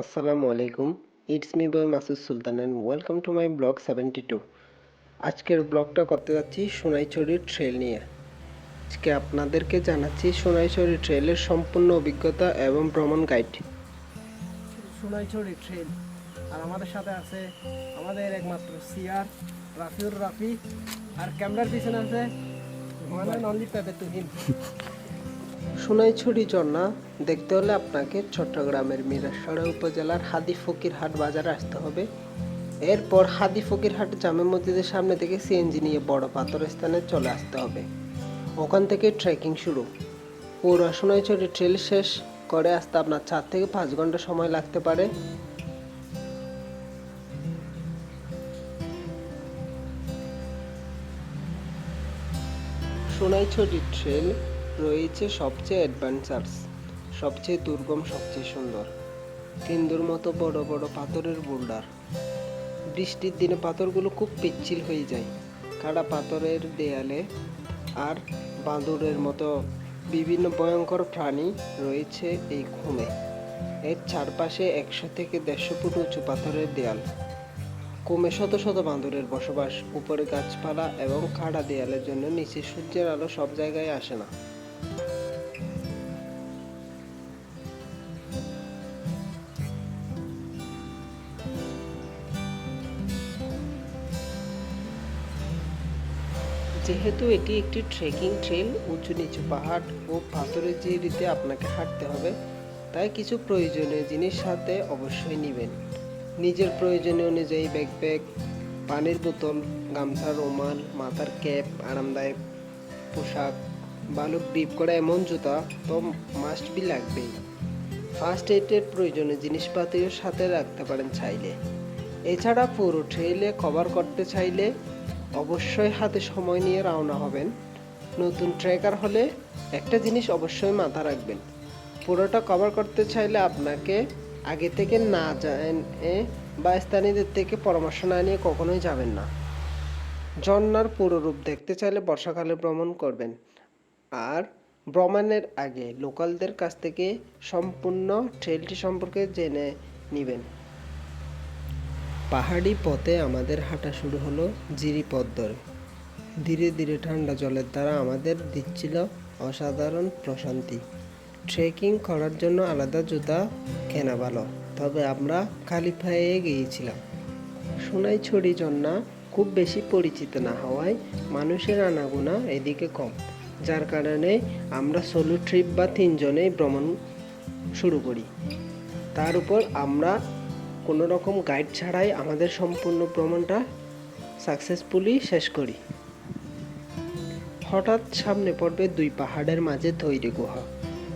আসসালামু আলাইকুম। It's me boy Masud Sultan and welcome to my blog 72। আজকের ব্লগটা করতে যাচ্ছি সোনাইছড়ি ট্রেল নিয়ে। আজকে আপনাদেরকে জানাচ্ছি সোনাইছড়ি ট্রেলের সম্পূর্ণ অভিজ্ঞতা এবং ভ্রমণ গাইড। সোনাইছড়ি ট্রেন। আর আমাদের সাথে আছে আমাদের একমাত্র সিয়ার রাফিউর রাফি, আর ক্যামেরার পিছনে আছে অনলি পেপে তুহিন। সোনাইছড়ি ঝর্ণা দেখতে হলে আপনাকে চট্টগ্রামের মিরসরাই উপজেলার হাদি ফকিরহাট বাজারে আসতে হবে। এরপর হাদি ফকিরহাট জামে মসজিদের সামনে থেকে সিএনজি নিয়ে বড় পাথর স্থানে চলে আসতে হবে। ওখান থেকে ট্রেকিং শুরু। পুরো সোনাইছড়ি ট্রেল শেষ করে আসতে আপনার 4 থেকে 5 ঘন্টা সময় লাগতে পারে। সোনাইছড়ি ট্রেল রয়েছে সবচেয়ে অ্যাডভেঞ্চারস, সবচেয়ে দুর্গম, সবচেয়ে সুন্দর। তিন্দুর মতো বড় বড় পাথরের বোল্ডার। বৃষ্টির দিনে পাথরগুলো খুব পিচ্ছিল হয়ে যায়। কাটা পাথরের দেয়ালে আর বাঁদরের মতো বিভিন্ন ভয়ঙ্কর প্রাণী রয়েছে এই খুমে। এর চারপাশে 100 থেকে 150 ফুট উঁচু পাথরের দেয়াল। কমে শত শত বাঁদরের বসবাস। উপরে গাছপালা এবং খাড়া দেয়ালের জন্য নিচে সূর্যের আলো সব জায়গায় আসে না। যেহেতু এটি একটি ট্রেকিং ট্রেল, উঁচু নিচু পাহাড় ও পাথরের জিরিতে আপনাকে হাঁটতে হবে, তাই কিছু প্রয়োজনীয় জিনিস সাথে অবশ্যই নেবেন। নিজের প্রয়োজনীয় অনুযায়ী ব্যাকপ্যাক, পানির বোতল, গামছা, রুমাল, মাথার ক্যাপ, আরামদায়ক পোশাক, ভালো গ্রিপ করা এমন জুতা তো মাস্ট বি লাগবেই। ফার্স্ট এইডের প্রয়োজনীয় জিনিসপাতিও সাথে রাখতে পারেন চাইলে। এছাড়া পুরো ট্রেইলে কভার করতে চাইলে অবশ্যই হাতে সময় নিয়ে রওনা হবেন। নতুন ট্রেকার হলে একটা জিনিস অবশ্যই মাথা রাখবেন, পুরোটা কভার করতে চাইলে আপনাকে আগে থেকে না জানে বা স্থানীয়দের থেকে পরামর্শ না নিয়ে কখনোই যাবেন না। ঝর্ণার পুরো রূপ দেখতে চাইলে বর্ষাকালে ভ্রমণ করবেন, আর ভ্রমণের আগে লোকালদের কাছ থেকে সম্পূর্ণ ট্রেলটি সম্পর্কে জেনে নেবেন। পাহাড়ি পথে আমাদের হাঁটা শুরু হলো জিরিপথ ধরে। ধীরে ধীরে ঠান্ডা জলের দ্বারা আমাদের দিচ্ছিল অসাধারণ প্রশান্তি। ট্রেকিং করার জন্য আলাদা জুতা কেনা ভালো, তবে আমরা খালি পায়ে গিয়েছিলাম। সোনাইছড়ি ঝর্ণা খুব বেশি পরিচিত না হওয়ায় মানুষের আনাগোনা এদিকে কম, যার কারণে আমরা সোলো ট্রিপ বা 3 জনেই ভ্রমণ শুরু করি। তার উপর আমরা কোনো রকম গাইড ছাড়াই আমাদের সম্পূর্ণ ভ্রমণটা সাকসেসফুলি শেষ করি। হঠাৎ সামনে পড়বে 2 পাহাড়ের মাঝে তৈরি গুহা।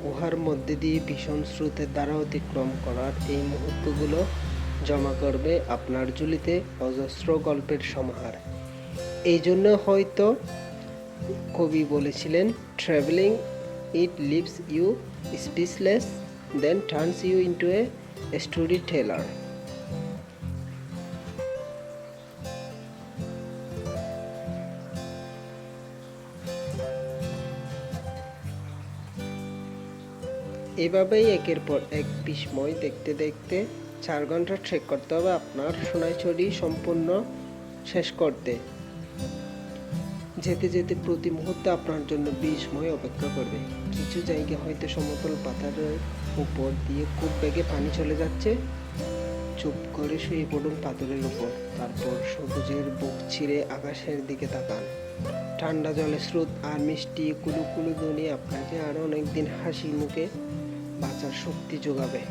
গুহার মধ্যে দিয়ে ভীষণ স্রোতের দ্বারা অতিক্রম করার এই মুহূর্তগুলো জমা করবে আপনার ঝুলিতে অজস্র গল্পের সমাহার। এই জন্য হয়তো কবি বলেছিলেন, travelling it leaves you speechless then turns you into a storyteller. এভাবেই একের পর এক বিস্ময় দেখতে দেখতে 4 ঘন্টা ট্রেক করতে হবে আপনার সোনাইছড়ি সম্পূর্ণ শেষ করতে। যেতে যেতে প্রতি মুহূর্তে আপনার জন্য বিস্ময় অপেক্ষা করবে। কিছু জায়গা হয়তো সমতল পাথরের উপর দিয়ে খুব বেগে পানি চলে যাচ্ছে, চুপ করে শুয়ে পড়ুন পাথরের উপর। তারপর সবুজের বুক ছিঁড়ে আকাশের দিকে তাকান। ঠান্ডা জলের স্রোত আর মিষ্টি কুলু কুলু ধ্বনি আপনাকে আরো অনেকদিন হাসি মুখে বাঁচার শক্তি যোগাবে।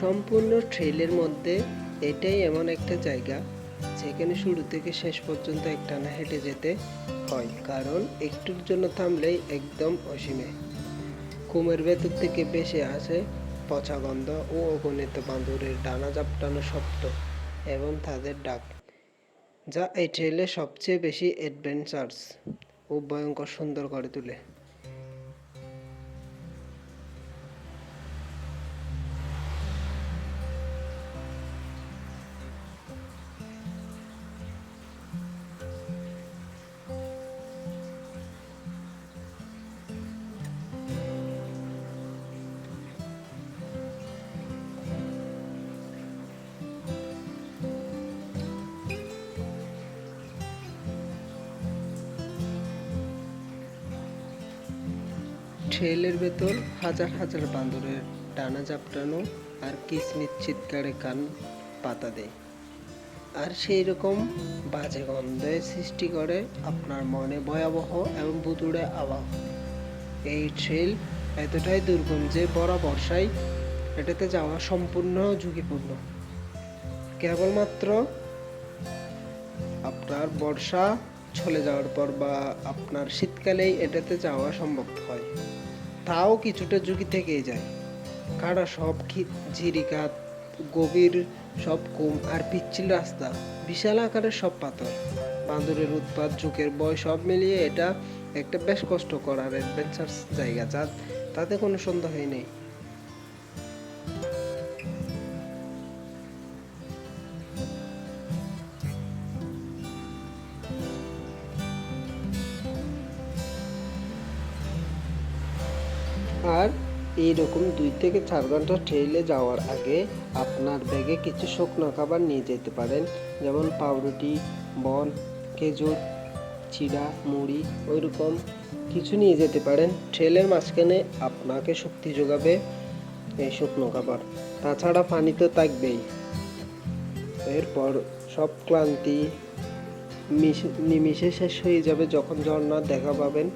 সম্পূর্ণ ট্রেলের মধ্যে এটাই এমন একটা জায়গা যেখানে শুরু থেকে শেষ পর্যন্ত একটানা হেঁটে যেতে হয়, কারণ একটুর জন্য থামলেই একদম অসীমে। ঘুমের ভেতর থেকে ভেসে আসে পচা গন্ধ ও অগণিত বাঁদরের ডানা ঝাপটানো শব্দ এবং তাদের ডাক, যা এই ট্রেলে সবচেয়ে বেশি অ্যাডভেঞ্চারস ও ভয়ঙ্কর সুন্দর করে তোলে। ট্রেলের ভেতর হাজার হাজার বান্দরের ডানা ঝাপটানো আর কিচমিচ চিৎকারে কান পাতা দেয়, আর সেই রকম বাজে গন্ধে সৃষ্টি করে আপনার মনে ভয়াবহ এবং ভুতুড়ে আবহ। এই ট্রেল এতটাই দুর্গম যে ভরা বর্ষায় এটাতে যাওয়া সম্পূর্ণ ঝুঁকিপূর্ণ। কেবলমাত্র আপনার বর্ষা চলে যাওয়ার পর বা আপনার শীতকালেই এটাতে যাওয়া সম্ভব হয়, তাও কিছুটা ঝুঁকি থেকেই যায়। কারণ সব ঝিরিকাত, গভীর সব কুম আর পিচ্ছিল রাস্তা, বিশাল আকারের সব পাথর, বাঁদরের উৎপাত, ঝুঁকের ভয় সব মিলিয়ে এটা একটা বেশ কষ্টকর আর অ্যাডভেঞ্চার জায়গা, তাতে কোনো সন্দেহই নেই। আর এইরকম 2 থেকে 4 ঘন্টা ট্রেইলে যাওয়ার আগে আপনার ব্যাগে কিছু শুকনো খাবার নিয়ে যেতে পারেন, যেমন পাউরুটি, বন, খেজুর, চিড়া, মুড়ি, ওইরকম কিছু নিয়ে যেতে পারেন। ট্রেলের মাঝখানে আপনাকে শক্তি যোগাবে এই শুকনো খাবার, তাছাড়া পানি তো থাকবেই। এরপর সব ক্লান্তি নিমিষে শেষ হয়ে যাবে যখন ঝর্ণার দেখা পাবেন।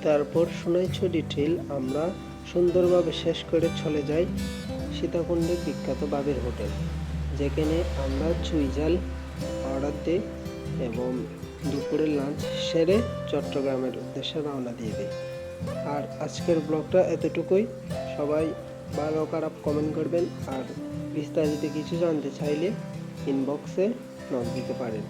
তারপর সোনাইছড়ি ট্রেল আমরা সুন্দরভাবে শেষ করে চলে যাই সীতাকুণ্ডের বিখ্যাত বাবের হোটেল, যেখানে আমরা চুইঝাল অর্ডার দিই এবং দুপুরের লাঞ্চ সেরে চট্টগ্রামের উদ্দেশ্যে রওনা দিয়ে দিই। আর আজকের ব্লগটা এতটুকুই। সবাই ভালো খারাপ কমেন্ট করবেন, আর বিস্তারিত কিছু জানতে চাইলে ইনবক্সে নক দিতে পারেন।